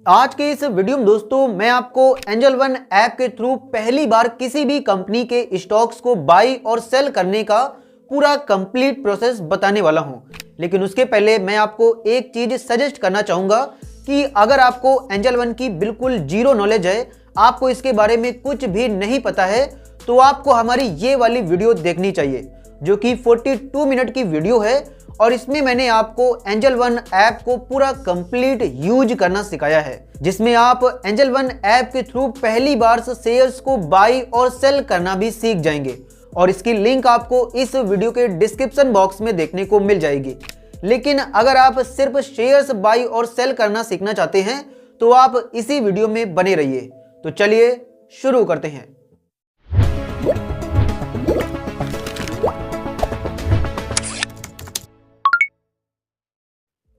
आज के इस वीडियो में दोस्तों मैं आपको एंजल वन ऐप के थ्रू पहली बार किसी भी कंपनी के स्टॉक्स को बाई और सेल करने का पूरा कंप्लीट प्रोसेस बताने वाला हूं। लेकिन उसके पहले मैं आपको एक चीज सजेस्ट करना चाहूंगा कि अगर आपको एंजल वन की बिल्कुल जीरो नॉलेज है, आपको इसके बारे में कुछ भी नहीं पता है, तो आपको हमारी ये वाली वीडियो देखनी चाहिए जो कि 42 मिनट की वीडियो है और इसमें मैंने आपको एंजल वन ऐप को पूरा कंप्लीट यूज करना सिखाया है, जिसमें आप एंजल वन ऐप के थ्रू पहली बार शेयर्स को बाई और सेल करना भी सीख जाएंगे और इसकी लिंक आपको इस वीडियो के डिस्क्रिप्शन बॉक्स में देखने को मिल जाएगी। लेकिन अगर आप सिर्फ शेयर्स बाई और सेल करना सीखना चाहते हैं तो आप इसी वीडियो में बने रहिए। तो चलिए शुरू करते हैं।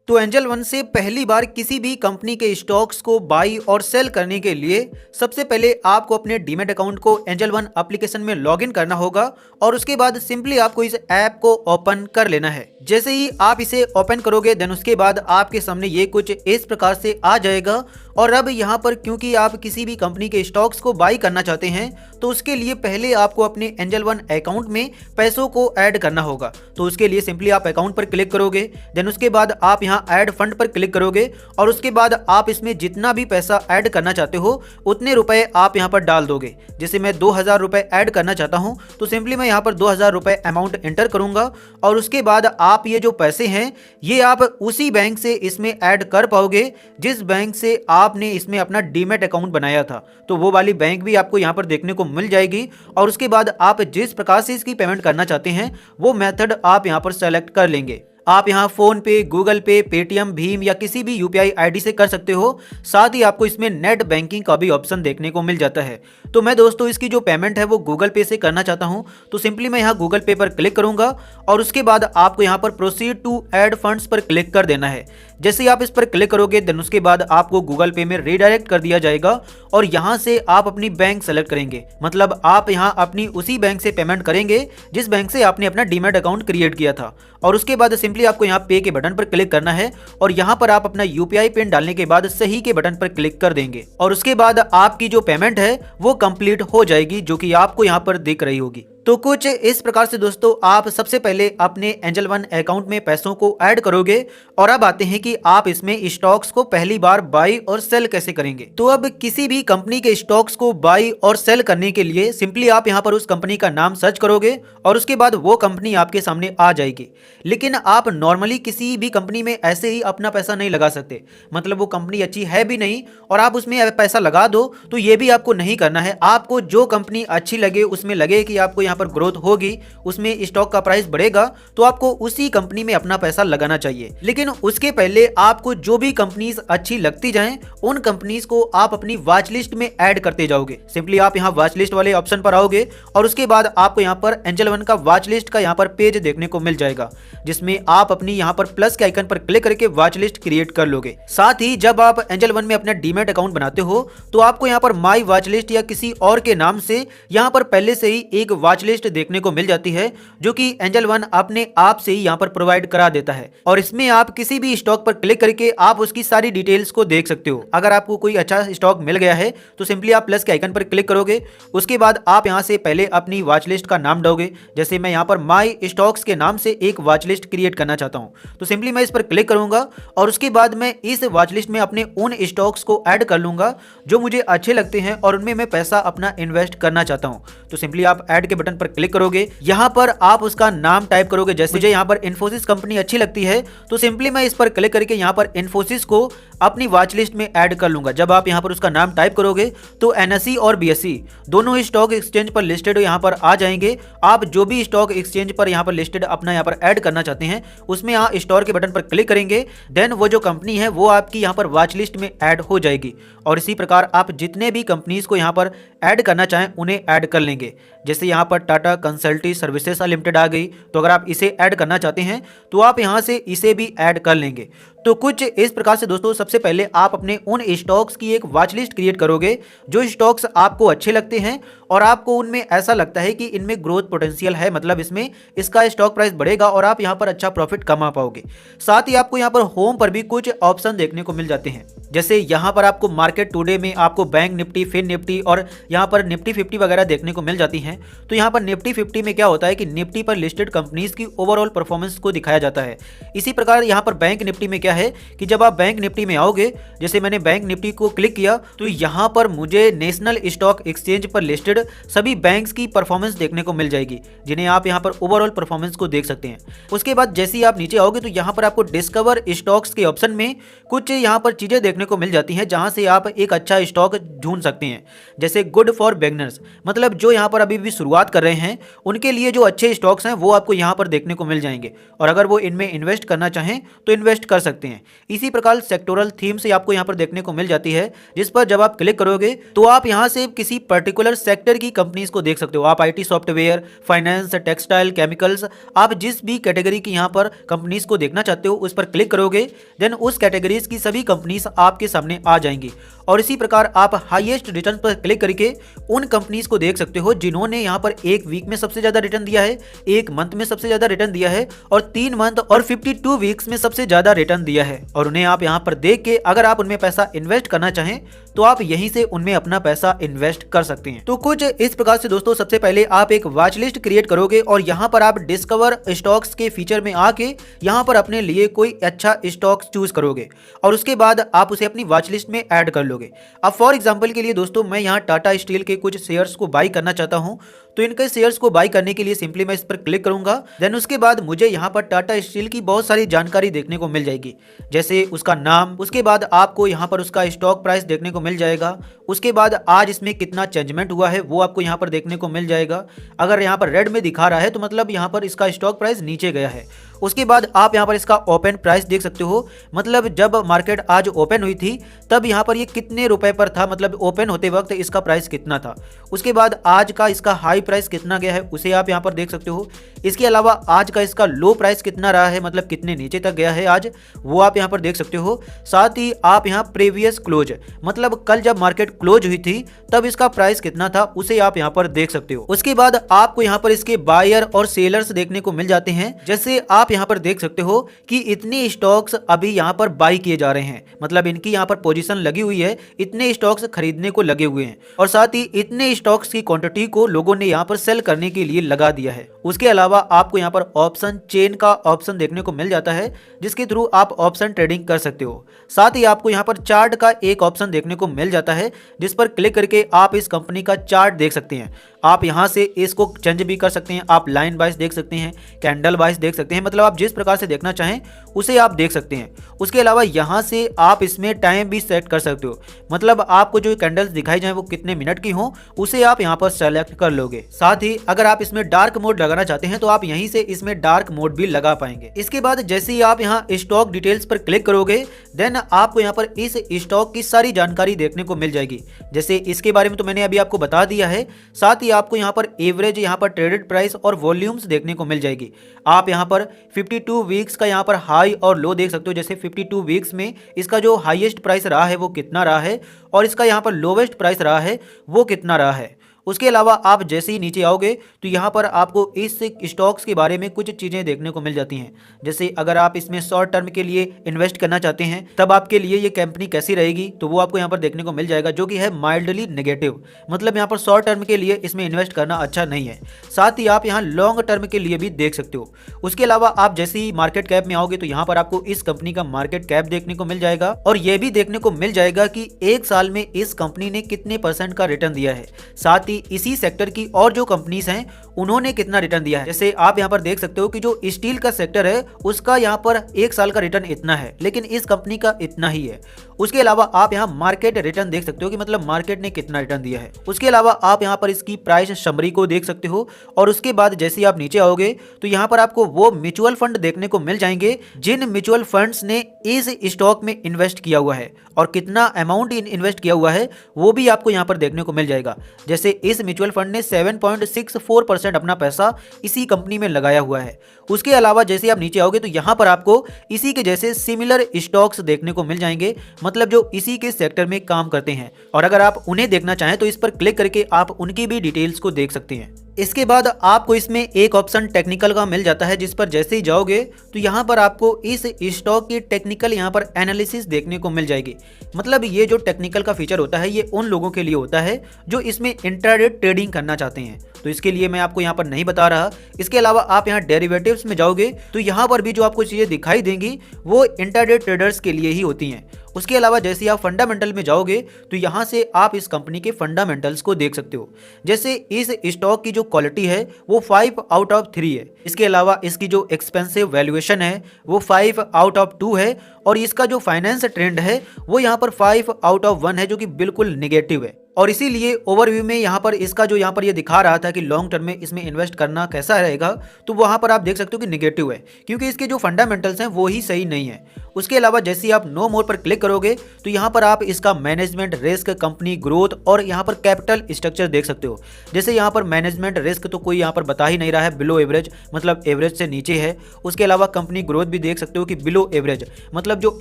तो एंजल वन से पहली बार किसी भी कंपनी के स्टॉक्स को बाई और सेल करने के लिए सबसे पहले आपको अपने डीमैट अकाउंट को एंजल वन एप्लीकेशन में लॉगिन करना होगा और उसके बाद सिंपली आपको इस ऐप को ओपन कर लेना है। जैसे ही आप इसे ओपन करोगे देन उसके बाद आपके सामने ये कुछ इस प्रकार से आ जाएगा। और अब यहाँ पर क्योंकि आप किसी भी कंपनी के स्टॉक्स को बाई करना चाहते हैं तो उसके लिए पहले आपको अपने एंजल वन अकाउंट में पैसों को ऐड करना होगा। तो उसके लिए सिंपली आप अकाउंट पर क्लिक करोगे, देन उसके बाद आप यहाँ ऐड फंड पर क्लिक करोगे और उसके बाद आप इसमें जितना भी पैसा ऐड करना चाहते हो उतने रुपए आप यहाँ पर डाल दोगे। जैसे मैं 2000 रुपए ऐड करना चाहता हूँ तो सिंपली मैं यहाँ पर 2000 रुपए अमाउंट एंटर करूंगा और उसके बाद आप ये जो पैसे हैं ये आप उसी बैंक से इसमें ऐड कर पाओगे जिस बैंक से आपने इसमें अपना डीमैट अकाउंट बनाया था। तो वो वाली बैंक भी आपको यहाँ पर देखने को मिल जाएगी और उसके बाद आप जिस प्रकार से इसकी पेमेंट करना चाहते हैं वो मेथड आप यहाँ पर सेलेक्ट कर लेंगे। आप यहाँ फोन पे, गूगल पे, पेटीएम, भीम या किसी भी यूपीआई आईडी से कर सकते हो। साथ ही आपको इसमें नेट बैंकिंग का भी ऑप्शन देखने को मिल जाता है। तो मैं दोस्तों इसकी जो पेमेंट है वो गूगल पे से करना चाहता हूँ तो सिंपली मैं यहाँ गूगल पे पर क्लिक करूंगा और उसके बाद आपको यहाँ पर प्रोसीड टू ऐड फंड्स पर क्लिक कर देना है। जैसे ही आप इस पर क्लिक करोगे देन उसके बाद आपको गूगल पे में रीडायरेक्ट कर दिया जाएगा और यहाँ से आप अपनी बैंक सेलेक्ट करेंगे। मतलब आप यहाँ अपनी उसी बैंक से पेमेंट करेंगे जिस बैंक से आपने अपना डीमैट अकाउंट क्रिएट किया था। और उसके बाद सिंपली आपको यहाँ पे के बटन पर क्लिक करना है और यहाँ पर आप अपना यूपीआई पिन डालने के बाद सही के बटन पर क्लिक कर देंगे और उसके बाद आपकी जो पेमेंट है वो कंप्लीट हो जाएगी जो कि आपको यहाँ पर दिख रही होगी। तो कुछ इस प्रकार से दोस्तों आप सबसे पहले अपने एंजल वन अकाउंट में पैसों को ऐड करोगे और अब आते हैं कि आप इसमें स्टॉक्स को पहली बार बाई और सेल कैसे करेंगे। तो अब किसी भी कंपनी के स्टॉक्स को बाई और सेल करने के लिए सिंपली आप यहां पर उस कंपनी का नाम सर्च करोगे और उसके बाद वो कंपनी आपके सामने आ जाएगी। लेकिन आप नॉर्मली किसी भी कंपनी में ऐसे ही अपना पैसा नहीं लगा सकते। मतलब वो कंपनी अच्छी है भी नहीं और आप उसमें पैसा लगा दो तो ये भी आपको नहीं करना है। आपको जो कंपनी अच्छी लगे, उसमें लगे कि आपको यहाँ पर ग्रोथ होगी, उसमें स्टॉक का प्राइस बढ़ेगा, तो आपको उसी कंपनी में अपना पैसा लगाना चाहिए। लेकिन उसके पहले आपको जो भी कंपनीज अच्छी लगती जाएं उन कंपनीज को आप अपनी वॉच लिस्ट में ऐड करते जाओगे। सिंपली आप यहाँ वॉच लिस्ट वाले ऑप्शन पर आओगे और उसके बाद आपको यहाँ पर एंजल वन का वॉच लिस्ट का यहाँ पर पेज देखने को मिल जाएगा जिसमें आप अपनी यहाँ पर प्लस के आइकन पर क्लिक करके वॉच लिस्ट क्रिएट कर लोगे। साथ ही जब आप एंजल वन में अपना डीमैट अकाउंट बनाते हो तो आपको यहाँ पर माई वॉच लिस्ट या किसी और के नाम से यहाँ पर पहले से ही एक वॉच लिस्ट देखने को मिल जाती है जो कि एंजल वन अपने आप से ही यहाँ पर प्रोवाइड करा देता है और इसमें आप किसी भी स्टॉक पर क्लिक करके आप उसकी सारी डिटेल्स को देख सकते हो। अगर आपको कोई अच्छा स्टॉक मिल गया है तो सिंपली आप प्लस के आइकन पर क्लिक करोगे। उसके बाद आप यहाँ से पहले अपनी वॉच लिस्ट का नाम दोगे। जैसे मैं यहाँ पर माई स्टॉक्स के नाम से एक वॉच लिस्ट क्रिएट करना चाहता हूँ तो सिंपली मैं इस पर क्लिक करूंगा और उसके बाद मैं इस वॉच लिस्ट में अपने उन स्टॉक्स को ऐड कर लूंगा जो मुझे अच्छे लगते हैं और उनमें मैं पैसा अपना इन्वेस्ट करना चाहता हूँ। तो सिंपली आप ऐड के बटन पर क्लिक करोगे, यहाँ पर आप उसका नाम टाइप करोगे। जैसे मुझे यहाँ पर इन्फोसिस कंपनी अच्छी लगती है तो सिंपली मैं इस पर क्लिक करके यहाँ पर इन्फोसिस को अपनी वॉच लिस्ट में ऐड कर लूंगा। जब आप यहाँ पर उसका नाम टाइप करोगे तो एनएसई और बीएसई दोनों ही स्टॉक एक्सचेंज पर लिस्टेड यहाँ पर आ जाएंगे। आप जो भी स्टॉक एक्सचेंज पर यहाँ पर लिस्टेड अपना यहाँ पर ऐड करना चाहते हैं उसमें यहाँ स्टोर के बटन पर क्लिक करेंगे, देन वो जो कंपनी है वो आपकी यहाँ पर वॉच लिस्ट में ऐड हो जाएगी। और इसी प्रकार आप जितने भी कंपनीज को यहाँ पर ऐड करना चाहें उन्हें ऐड कर लेंगे। जैसे यहाँ पर टाटा कंसल्टी सर्विसेज लिमिटेड आ गई तो अगर आप इसे ऐड करना चाहते हैं तो आप यहाँ से इसे भी ऐड कर लेंगे। तो कुछ इस प्रकार से दोस्तों सबसे पहले आप अपने उन स्टॉक्स की एक वॉच लिस्ट क्रिएट करोगे जो स्टॉक्स आपको अच्छे लगते हैं और आपको उनमें ऐसा लगता है कि इनमें ग्रोथ पोटेंशियल है, मतलब इसमें इसका स्टॉक प्राइस बढ़ेगा और आप यहाँ पर अच्छा प्रॉफिट कमा पाओगे। साथ ही आपको यहाँ पर होम पर भी कुछ ऑप्शन देखने को मिल जाते हैं, जैसे यहाँ पर आपको मार्केट टुडे में आपको बैंक निफ्टी, फिन निफ्टी और यहाँ पर निफ्टी 50 वगैरह देखने को मिल जाती हैं। तो यहाँ पर निफ्टी 50 में क्या होता है कि निफ्टी पर लिस्टेड कंपनीज की ओवरऑल परफॉर्मेंस को दिखाया जाता है। इसी प्रकार यहाँ पर बैंक निफ्टी में क्या है कि जब आप बैंक निफ्टी में आओगे, जैसे मैंने बैंक निफ्टी को क्लिक किया तो यहाँ पर मुझे नेशनल स्टॉक एक्सचेंज पर लिस्टेड सभी बैंक्स की परफॉर्मेंस देखने को मिल जाएगी, जिन्हें आप यहाँ पर ओवरऑल परफॉर्मेंस को देख सकते हैं। उसके बाद जैसे ही आप नीचे आओगे तो यहाँ पर आपको डिस्कवर स्टॉक्स के ऑप्शन में कुछ यहाँ पर चीजें देखने को मिल जाती हैं, जहां से आप एक अच्छा स्टॉक ढूंढ सकते हैं। जैसे गुड फॉर बिगिनर्स, मतलब जो यहाँ पर अभी भी शुरुआत कर रहे हैं उनके लिए जो अच्छे स्टॉक्स हैं वो आपको यहाँ पर देखने को मिल जाएंगे, और अगर वो इनमें इन्वेस्ट करना चाहें तो इन्वेस्ट कर सकते हैं। इसी प्रकार सेक्टोरल थीम से आपको यहाँ पर देखने को मिल जाती है, जिस पर जब आप क्लिक करोगे तो आप यहाँ से किसी पर्टिकुलर सेक्टर की कंपनीज को देख सकते हो। आप IT software, finance, textile, chemicals, आप जिस भी कैटेगरी की यहाँ पर कंपनीज को देखना चाहते हो उस पर क्लिक करोगे, देन उस कैटेगरीज की सभी कंपनीज आपके सामने आ जाएंगी। और इसी प्रकार आप हाईएस्ट रिटर्न पर क्लिक करके उन कंपनीज को देख सकते हो जिन्होंने यहाँ पर एक वीक में सबसे ज्यादा रिटर्न दिया है, एक मंथ में सबसे ज्यादा रिटर्न दिया है और 3 मंथ और 52 वीक्स में सबसे ज्यादा रिटर्न दिया है। और उन्हें आप यहाँ पर देख के अगर आप उनमें पैसा इन्वेस्ट करना चाहें तो आप यहीं से उनमें अपना पैसा इन्वेस्ट कर सकते हैं। तो कुछ इस प्रकार से दोस्तों सबसे पहले आप एक वॉच लिस्ट क्रिएट करोगे और यहाँ पर आप डिस्कवर स्टॉक्स के फीचर में आके यहाँ पर अपने लिए कोई अच्छा स्टॉक चूज करोगे और उसके बाद आप उसे अपनी वॉच लिस्ट में ऐड कर लोगे। अब फॉर एग्जांपल के लिए दोस्तों मैं यहाँ टाटा स्टील के कुछ शेयर्स को बाई करना चाहता हूँ, तो इनके शेयर्स को बाई करने के लिए सिंपली मैं इस पर क्लिक करूंगा। देन उसके बाद मुझे यहाँ पर टाटा स्टील की बहुत सारी जानकारी देखने को मिल जाएगी, जैसे उसका नाम, उसके बाद आपको यहाँ पर उसका स्टॉक प्राइस देखने को मिल जाएगा, उसके बाद आज इसमें कितना चेंजमेंट हुआ है वो आपको यहाँ पर देखने को मिल जाएगा। अगर यहाँ पर रेड में दिखा रहा है तो मतलब यहाँ पर इसका स्टॉक प्राइस नीचे गया है। उसके बाद आप यहाँ पर इसका ओपन प्राइस देख सकते हो, मतलब जब मार्केट आज ओपन हुई थी तब यहाँ पर ये कितने रुपए पर था, मतलब ओपन होते वक्त इसका प्राइस कितना था। उसके बाद आज का इसका हाई प्राइस कितना गया है उसे आप यहाँ पर देख सकते हो। इसके अलावा आज का इसका लो प्राइस कितना रहा है, मतलब कितने नीचे तक गया है आज, वो आप यहाँ पर देख सकते हो। साथ ही आप यहाँ प्रीवियस क्लोज, मतलब कल जब मार्केट क्लोज हुई थी तब इसका प्राइस कितना था उसे आप यहाँ पर देख सकते हो। उसके बाद आपको यहाँ पर इसके बायर और सेलर्स देखने को मिल जाते हैं, जैसे आप यहाँ पर देख सकते हो कि इतने स्टॉक्स अभी यहाँ पर बाई किए जा रहे हैं, मतलब इनकी यहाँ पर पोजीशन लगी हुई है, इतने स्टॉक्स खरीदने को लगे हुए हैं और साथ ही इतने स्टॉक्स की क्वांटिटी को लोगों ने यहाँ पर सेल करने के लिए लगा दिया है। उसके अलावा आपको यहाँ पर ऑप्शन चेन का ऑप्शन देखने को मिल जाता है, जिसके थ्रू आप ऑप्शन ट्रेडिंग कर सकते हो। साथ ही आपको यहाँ पर चार्ट का एक ऑप्शन देखने को मिल जाता है, जिस पर क्लिक करके आप इस कंपनी का चार्ट देख सकते हैं। आप यहाँ से इसको चेंज भी कर सकते हैं, आप लाइन वाइज देख सकते हैं, कैंडल वाइज देख सकते हैं, मतलब आप जिस प्रकार से देखना चाहें उसे आप देख सकते हैं। उसके अलावा यहाँ से आप इसमें टाइम भी सेट कर सकते हो, मतलब आपको जो कैंडल्स दिखाई जाए वो कितने मिनट की हो उसे आप यहाँ पर सेलेक्ट कर लोगे। साथ ही अगर आप इसमें डार्क मोड लगाना चाहते हैं तो आप यहीं से इसमें डार्क मोड भी लगा पाएंगे। इसके बाद जैसे ही आप यहाँ स्टॉक डिटेल्स पर क्लिक करोगे, देन आपको यहाँ पर इस स्टॉक की सारी जानकारी देखने को मिल जाएगी। जैसे इसके बारे में तो मैंने अभी आपको बता दिया है, साथ ही आपको यहाँ पर एवरेज, यहाँ पर ट्रेडेड प्राइस और वॉल्यूम्स देखने को मिल जाएगी। आप यहाँ पर 52 वीक्स का यहाँ पर हाई और लो देख सकते हो, जैसे 52 वीक्स में इसका जो हाईएस्ट प्राइस रहा है वो कितना रहा है और इसका यहाँ पर लोवेस्ट प्राइस रहा है वो कितना रहा है। उसके अलावा आप जैसे ही नीचे आओगे तो यहाँ पर आपको इस स्टॉक्स के बारे में कुछ चीज़ें देखने को मिल जाती हैं, जैसे अगर आप इसमें शॉर्ट टर्म के लिए इन्वेस्ट करना चाहते हैं तब आपके लिए ये कंपनी कैसी रहेगी, तो वो आपको यहाँ पर देखने को मिल जाएगा, जो कि है माइल्डली नेगेटिव, मतलब यहाँ पर शॉर्ट टर्म के लिए इसमें इन्वेस्ट करना अच्छा नहीं है। साथ ही आप यहाँ लॉन्ग टर्म के लिए भी देख सकते हो। उसके अलावा आप जैसे ही मार्केट कैप में आओगे तो यहाँ पर आपको इस कंपनी का मार्केट कैप देखने को मिल जाएगा और यह भी देखने को मिल जाएगा कि एक साल में इस कंपनी ने कितने % का रिटर्न दिया है। साथ ही इसी सेक्टर की और जो कंपनीज हैं उन्होंने कितना रिटर्न दिया है। जैसे आप यहाँ पर देख सकते हो कि जो स्टील का सेक्टर है उसका यहाँ पर एक साल का रिटर्न इतना है, लेकिन इस कंपनी का इतना ही है। उसके अलावा आप यहाँ मार्केट रिटर्न देख सकते हो कि मतलब मार्केट ने कितना रिटर्न दिया है। उसके अलावा आप यहाँ पर इसकी प्राइस समरी को देख सकते हो और उसके बाद जैसे आप नीचे आओगे तो यहाँ पर आपको वो म्यूचुअल फंड देखने को मिल जाएंगे जिन म्यूचुअल फंड्स ने इस स्टॉक में इन्वेस्ट किया हुआ है और कितना अमाउंट इन्वेस्ट किया हुआ है वो भी आपको यहाँ पर देखने को मिल जाएगा। जैसे इस म्यूचुअल फंड ने 7.64% 100% अपना पैसा इसी कंपनी में लगाया हुआ है। उसके अलावा जैसे आप नीचे आओगे तो यहाँ पर आपको इसी के जैसे सिमिलर स्टॉक्स देखने को मिल जाएंगे, मतलब जो इसी के सेक्टर में काम करते हैं, और अगर आप उन्हें देखना चाहें तो इस पर क्लिक करके आप उनकी भी डिटेल्स को देख सकते हैं। इसके बाद आपको इसमें एक ऑप्शन टेक्निकल का मिल जाता है, जिस पर जैसे ही जाओगे तो यहाँ पर आपको इस स्टॉक की टेक्निकल यहाँ पर एनालिसिस देखने को मिल जाएगी। मतलब ये जो टेक्निकल का फीचर होता है ये उन लोगों के लिए होता है जो इसमें इंट्राडे ट्रेडिंग करना चाहते हैं, तो इसके लिए मैं आपको यहाँ पर नहीं बता रहा। इसके अलावा आप यहाँ डेरिवेटिव्स में जाओगे तो यहाँ पर भी जो आपको चीज़ें दिखाई देंगी वो इंट्राडे ट्रेडर्स के लिए ही होती हैं। उसके अलावा जैसे आप फंडामेंटल में जाओगे तो यहाँ से आप इस कंपनी के फंडामेंटल्स को देख सकते हो। जैसे इस स्टॉक की जो क्वालिटी है वो 5 आउट ऑफ 3 है। इसके अलावा इसकी जो एक्सपेंसिव वैल्यूएशन है वो 5 आउट ऑफ 2 है, और इसका जो फाइनेंस ट्रेंड है वो यहाँ पर 5 आउट ऑफ 1 है, जो कि बिल्कुल निगेटिव है। और इसीलिए ओवरव्यू में यहाँ पर इसका जो यहाँ पर ये दिखा रहा था कि लॉन्ग टर्म में इसमें इन्वेस्ट करना कैसा रहेगा, तो वहाँ पर आप देख सकते हो कि निगेटिव है, क्योंकि इसके जो फंडामेंटल्स हैं वो ही सही नहीं है। उसके अलावा जैसे आप नो मोर पर क्लिक करोगे तो यहाँ पर आप इसका मैनेजमेंट रिस्क, कंपनी ग्रोथ और यहाँ पर कैपिटल स्ट्रक्चर देख सकते हो। जैसे यहाँ पर मैनेजमेंट रिस्क तो कोई यहाँ पर बता ही नहीं रहा है, बिलो एवरेज, मतलब एवरेज से नीचे है। उसके अलावा कंपनी ग्रोथ भी देख सकते हो कि बिलो एवरेज, मतलब जो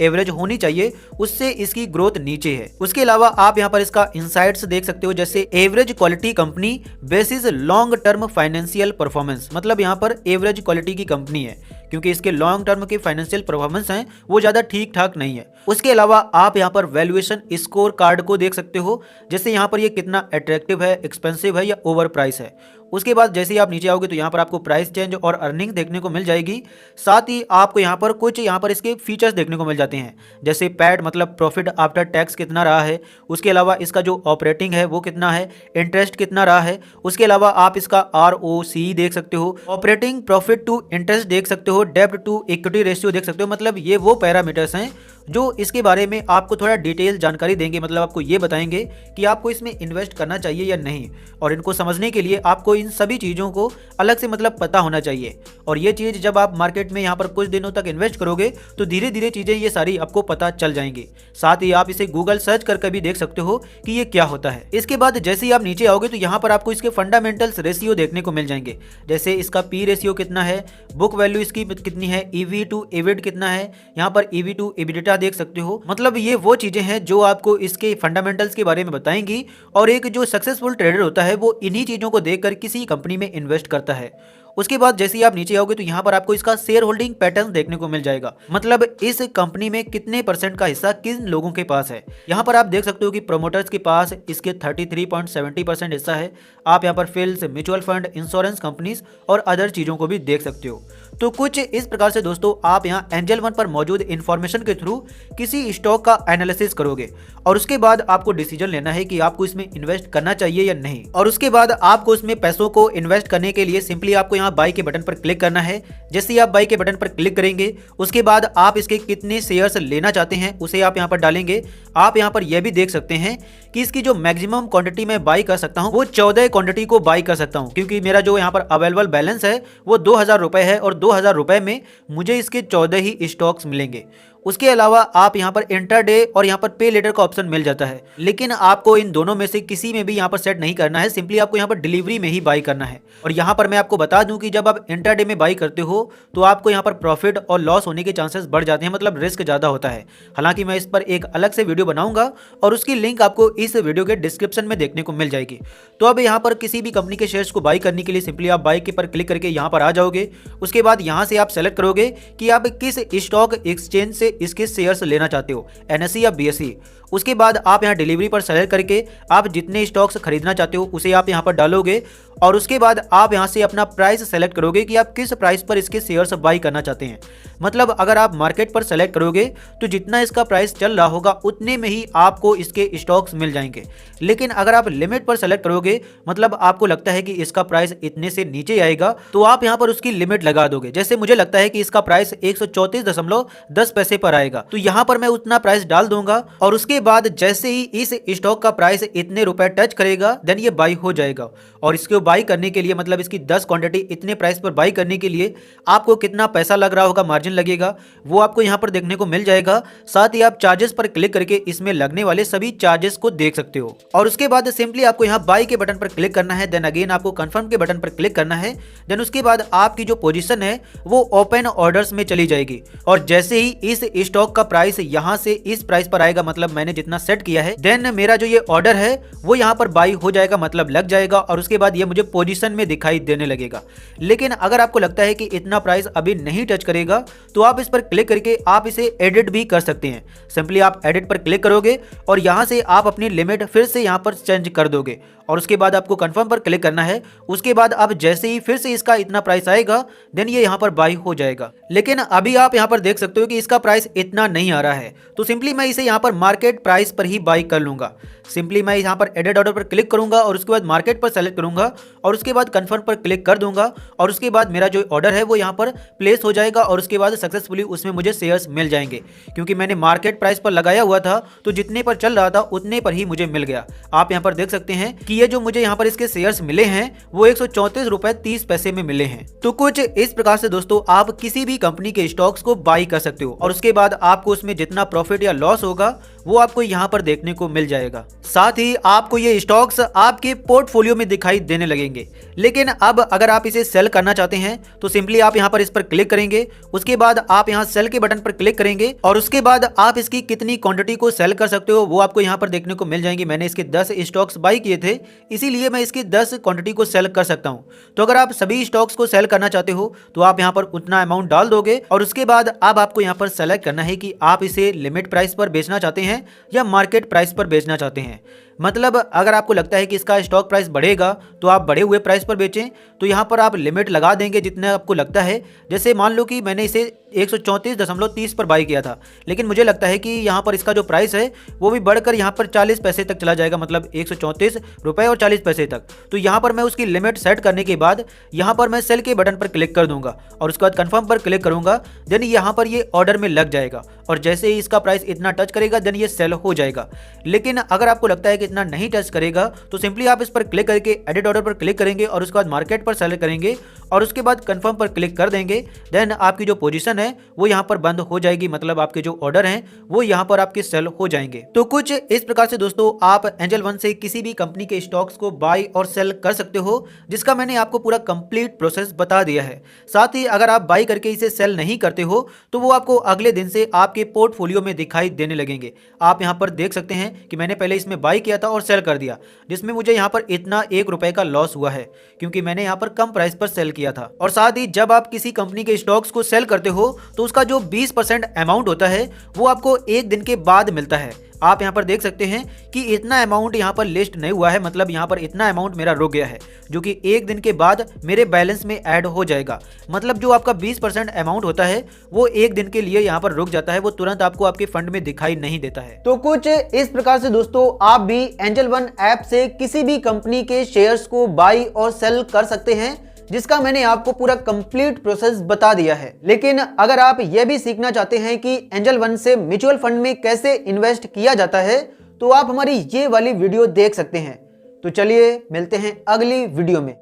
एवरेज होनी चाहिए उससे इसकी ग्रोथ नीचे है। उसके अलावा आप यहाँ पर इसका इनसाइट्स देख सकते हो, जैसे average quality company basis long term financial performance, मतलब यहाँ पर एवरेज क्वालिटी की कंपनी है क्योंकि इसके लॉन्ग टर्म के फाइनेंशियल परफॉर्मेंस हैं वो ज़्यादा ठीक ठाक नहीं है। उसके अलावा आप यहाँ पर वैल्यूएशन स्कोर कार्ड को देख सकते हो, जैसे यहाँ पर ये कितना अट्रैक्टिव है, एक्सपेंसिव है या ओवर प्राइस है। उसके बाद जैसे ही आप नीचे आओगे तो यहाँ पर आपको प्राइस चेंज और अर्निंग देखने को मिल जाएगी। साथ ही आपको यहाँ पर कुछ यहाँ पर इसके फीचर्स देखने को मिल जाते हैं, जैसे पैट मतलब प्रॉफिट आफ्टर टैक्स कितना रहा है। उसके अलावा इसका जो ऑपरेटिंग है वो कितना है, इंटरेस्ट कितना रहा है। उसके अलावा आप इसका ROC देख सकते हो, ऑपरेटिंग प्रॉफिट टू इंटरेस्ट देख सकते हो, डेब्ट टू इक्विटी रेशियो देख सकते हो। मतलब ये वो पैरामीटर्स हैं जो इसके बारे में आपको थोड़ा डिटेल जानकारी देंगे, मतलब आपको ये बताएंगे कि आपको इसमें इन्वेस्ट करना चाहिए या नहीं। और इनको समझने के लिए आपको इन सभी चीज़ों को अलग से मतलब पता होना चाहिए। और ये चीज़ जब आप मार्केट में यहाँ पर कुछ दिनों तक इन्वेस्ट करोगे तो धीरे धीरे चीज़ें ये सारी आपको पता चल जाएंगी। साथ ही आप इसे गूगल सर्च करके भी देख सकते हो कि ये क्या होता है। इसके बाद जैसे ही आप नीचे आओगे तो यहाँ पर आपको इसके फंडामेंटल्स रेशियो देखने को मिल जाएंगे, जैसे इसका P रेशियो कितना है, बुक वैल्यू इसकी कितनी है, EV टू EBIT कितना है, यहाँ पर EV टू EBITDA देख सकते हो। मतलब ये वो चीजें हैं जो आपको इसके फंडामेंटल्स के बारे में बताएंगी। और एक जो सक्सेसफुल ट्रेडर होता है वो इन्हीं चीजों को देखकर किसी कंपनी में इन्वेस्ट करता है। उसके बाद जैसे ही आप नीचे आओगे तो यहाँ पर आपको इसका शेयर होल्डिंग पैटर्न देखने को मिल जाएगा, मतलब इस कंपनी में कितने % का हिस्सा किन लोगों के पास है। यहाँ पर आप देख सकते हो कि प्रोमोटर्स के पास इसके 33.70% हिस्सा है। आप यहाँ पर फिल्स, म्यूचुअल फंड, इंश्योरेंस कंपनीज और अदर चीज़ों को भी देख सकते हो। तो कुछ इस प्रकार से दोस्तों आप यहाँ एंजल वन पर मौजूद इन्फॉर्मेशन के थ्रू किसी स्टॉक का एनालिसिस करोगे और उसके बाद आपको डिसीजन लेना है कि आपको इसमें इन्वेस्ट करना चाहिए या नहीं। और उसके बाद आपको इसमें पैसों को इन्वेस्ट करने के लिए सिंपली आपको यहाँ बाई के बटन पर क्लिक करना है। जैसे ही आप बाई के बटन पर क्लिक करेंगे उसके बाद आप इसके कितने शेयर्स लेना चाहते हैं उसे आप यहाँ पर डालेंगे। आप यहाँ पर यह भी देख सकते हैं कि इसकी जो मैक्सिमम क्वांटिटी मैं बाई कर सकता हूँ वो 14 क्वांटिटी को बाई कर सकता हूँ, क्योंकि मेरा जो यहाँ पर अवेलेबल बैलेंस है वो 2000 रुपये है और 2000 रुपये में मुझे इसके 14 ही स्टॉक्स मिलेंगे। उसके अलावा आप यहाँ पर इंटरडे और यहाँ पर पे लेटर का ऑप्शन मिल जाता है, लेकिन आपको इन दोनों में से किसी में भी यहाँ पर सेट नहीं करना है, सिंपली आपको यहाँ पर डिलीवरी में ही बाई करना है। और यहाँ पर मैं आपको बता दूं कि जब आप इंटरडे में बाई करते हो तो आपको यहाँ पर प्रॉफिट और लॉस होने के चांसेस बढ़ जाते हैं, मतलब रिस्क ज़्यादा होता है। हालांकि मैं इस पर एक अलग से वीडियो बनाऊंगा और उसकी लिंक आपको इस वीडियो के डिस्क्रिप्शन में देखने को मिल जाएगी। तो अब यहाँ पर किसी भी कंपनी के शेयर्स को बाई करने के लिए सिंपली आप बाई के पर क्लिक करके यहाँ पर आ जाओगे। उसके बाद यहाँ से आप सेलेक्ट करोगे कि आप किस स्टॉक एक्सचेंज से इसके शेयर्स लेना चाहते हो, NSE या BSE। उसके बाद आप यहाँ डिलीवरी पर सेलेक्ट करके आप जितने स्टॉक्स खरीदना चाहते हो उसे आप यहाँ पर डालोगे और उसके बाद आप यहाँ से अपना प्राइस सेलेक्ट करोगे कि आप किस प्राइस पर इसके शेयर्स बाई करना चाहते हैं। मतलब अगर आप मार्केट पर सेलेक्ट करोगे तो जितना इसका प्राइस चल रहा होगा उतने में ही आपको इसके स्टॉक्स मिल जाएंगे। लेकिन अगर आप लिमिट पर सेलेक्ट करोगे, मतलब आपको लगता है कि इसका प्राइस इतने से नीचे आएगा, तो आप यहाँ पर उसकी लिमिट लगा दोगे। जैसे मुझे लगता है कि इसका प्राइस 134.10 पैसे पर आएगा, तो यहाँ पर मैं उतना प्राइस डाल दूंगा और उसके बाद जैसे ही इस स्टॉक का प्राइस इतने रुपए टच करेगा देन ये बाई हो जाएगा। और इसको बाई करने के लिए मतलब इसकी 10 क्वांटिटी इतने प्राइस पर बाई करने के लिए आपको कितना पैसा लग रहा होगा, मार्जिन लगेगा, वो आपको यहाँ पर देखने को मिल जाएगा। साथ ही आप चार्जेस पर क्लिक करके इसमें लगने वाले सभी चार्जेस को देख सकते हो। और उसके बाद सिंपली आपको यहाँ बाई के बटन पर क्लिक करना है, देन अगेन आपको कंफर्म के बटन पर क्लिक करना है। देन उसके बाद आपकी जो पोजीशन है वो ओपन ऑर्डर्स में चली जाएगी। और जैसे ही इस स्टॉक का प्राइस यहाँ से इस प्राइस पर आएगा, मतलब मैंने जितना सेट किया है, देन मेरा जो ये ऑर्डर है वो यहाँ पर बाई हो जाएगा, मतलब लग जाएगा। और उसके बाद ये मुझे पोजीशन में दिखाई देने लगेगा। लेकिन अगर आपको लगता है कि इतना प्राइस अभी नहीं टच करेगा तो आप इस पर क्लिक करके आप इसे एडिट भी कर सकते हैं। सिंपली आप एडिट पर क्लिक करोगे और यहाँ से आप अपनी लिमिट फिर से यहाँ पर चेंज कर दोगे। और उसके बाद आपको कंफर्म पर क्लिक करना है। उसके बाद अब जैसे ही फिर से इसका इतना प्राइस आएगा देन ये यहाँ पर बाई हो जाएगा। लेकिन अभी आप यहाँ पर देख सकते हो कि इसका प्राइस इतना नहीं आ रहा है, तो सिंपली मैं इसे यहाँ पर मार्केट प्राइस पर ही बाई कर लूंगा। सिंपली मैं यहाँ पर एडिट ऑर्डर पर क्लिक करूंगा और उसके बाद मार्केट पर सेलेक्ट करूंगा और उसके बाद कंफर्म पर क्लिक कर दूंगा। और उसके बाद मेरा जो ऑर्डर है वो यहाँ पर प्लेस हो जाएगा और उसके बाद सक्सेसफुली उसमें मुझे शेयर्स मिल जाएंगे। क्योंकि मैंने मार्केट प्राइस पर लगाया हुआ था तो जितने पर चल रहा था उतने पर ही मुझे मिल गया। आप यहाँ पर देख सकते हैं कि ये जो मुझे यहाँ पर इसके शेयर्स मिले हैं वो 134 रुपए 30 पैसे में मिले हैं। तो कुछ इस प्रकार से दोस्तों आप किसी भी कंपनी के स्टॉक्स को बाई कर सकते हो और उसके बाद आपको उसमें जितना प्रॉफिट या लॉस होगा वो आपको यहाँ पर देखने को मिल जाएगा। साथ ही आपको ये स्टॉक्स आपके पोर्टफोलियो में दिखाई देने लगेंगे। लेकिन अब अगर आप इसे सेल करना चाहते हैं तो सिंपली आप यहाँ पर इस पर क्लिक करेंगे। उसके बाद आप यहाँ सेल के बटन पर क्लिक करेंगे और उसके बाद आप इसकी कितनी क्वांटिटी को सेल कर सकते हो वो आपको यहाँ पर देखने को मिल जाएंगे। मैंने इसके 10 स्टॉक्स बाई किए थे, इसीलिए मैं इसकी 10 क्वांटिटी को सेल कर सकता हूँ। तो अगर आप सभी स्टॉक्स को सेल करना चाहते हो तो आप यहाँ पर उतना अमाउंट डाल दोगे और उसके बाद अब आपको यहाँ पर सेलेक्ट करना है कि आप इसे लिमिट प्राइस पर बेचना चाहते हैं या मार्केट प्राइस पर बेचना चाहते हैं। मतलब अगर आपको लगता है कि इसका स्टॉक प्राइस बढ़ेगा तो आप बढ़े हुए प्राइस पर बेचें, तो यहाँ पर आप लिमिट लगा देंगे जितना आपको लगता है। जैसे मान लो कि मैंने इसे 134.30 पर बाई किया था, लेकिन मुझे लगता है कि यहाँ पर इसका जो प्राइस है वो भी बढ़कर यहाँ पर 40 पैसे तक चला जाएगा, मतलब 134 रुपये और 40 पैसे तक। तो यहाँ पर मैं उसकी लिमिट सेट करने के बाद यहाँ पर मैं सेल के बटन पर क्लिक कर दूंगा और उसके बाद कंफर्म पर क्लिक करूंगा। देन यहाँ पर ये ऑर्डर में लग जाएगा और जैसे ही इसका प्राइस इतना टच करेगा देन ये सेल हो जाएगा। लेकिन अगर आपको लगता है कि इतना नहीं टच करेगा तो सिंपली आप इस पर क्लिक करके एडिट ऑर्डर पर क्लिक करेंगे और उसके बाद मार्केट पर सेलेक्ट करेंगे और उसके बाद कंफर्म पर क्लिक कर देंगे। देन आपकी जो पोजीशन है वो यहाँ पर बंद हो जाएगी, मतलब आपके जो ऑर्डर हैं वो यहाँ पर आपके सेल हो जाएंगे। तो कुछ इस प्रकार से दोस्तों आप एंजल वन से किसी भी कंपनी के स्टॉक्स को बाई और सेल कर सकते हो, जिसका मैंने आपको पूरा कंप्लीट प्रोसेस बता दिया है। साथ ही अगर आप बाई करके इसे सेल नहीं करते हो तो वो आपको अगले दिन से आपके पोर्टफोलियो में दिखाई देने लगेंगे। आप यहाँ पर देख सकते हैं कि मैंने पहले इसमें बाई किया था और सेल कर दिया, जिसमें मुझे यहाँ पर इतना 1 रुपए का लॉस हुआ है क्योंकि मैंने यहाँ पर कम प्राइस पर सेल किया था। और साथ ही जब आप किसी कंपनी के स्टॉक्स को सेल करते हो तो उसका जो 20% अमाउंट होता है वो आपको 1 दिन के बाद मिलता है। आप यहाँ पर देख सकते हैं कि इतना अमाउंट यहाँ पर लिस्ट नहीं हुआ है, मतलब यहाँ पर इतना अमाउंट मेरा रुक गया है जो कि 1 दिन के बाद मेरे बैलेंस में ऐड हो जाएगा। मतलब जो आपका 20% अमाउंट होता है वो 1 दिन के लिए यहाँ पर रुक जाता है, वो तुरंत आपको आपके फंड में दिखाई नहीं देता है। तो कुछ इस प्रकार से दोस्तों आप भी एंजल वन ऐप से किसी भी कंपनी के शेयर्स को बाई और सेल कर सकते हैं, जिसका मैंने आपको पूरा कंप्लीट प्रोसेस बता दिया है। लेकिन अगर आप यह भी सीखना चाहते हैं कि एंजल वन से म्यूचुअल फंड में कैसे इन्वेस्ट किया जाता है तो आप हमारी ये वाली वीडियो देख सकते हैं। तो चलिए मिलते हैं अगली वीडियो में।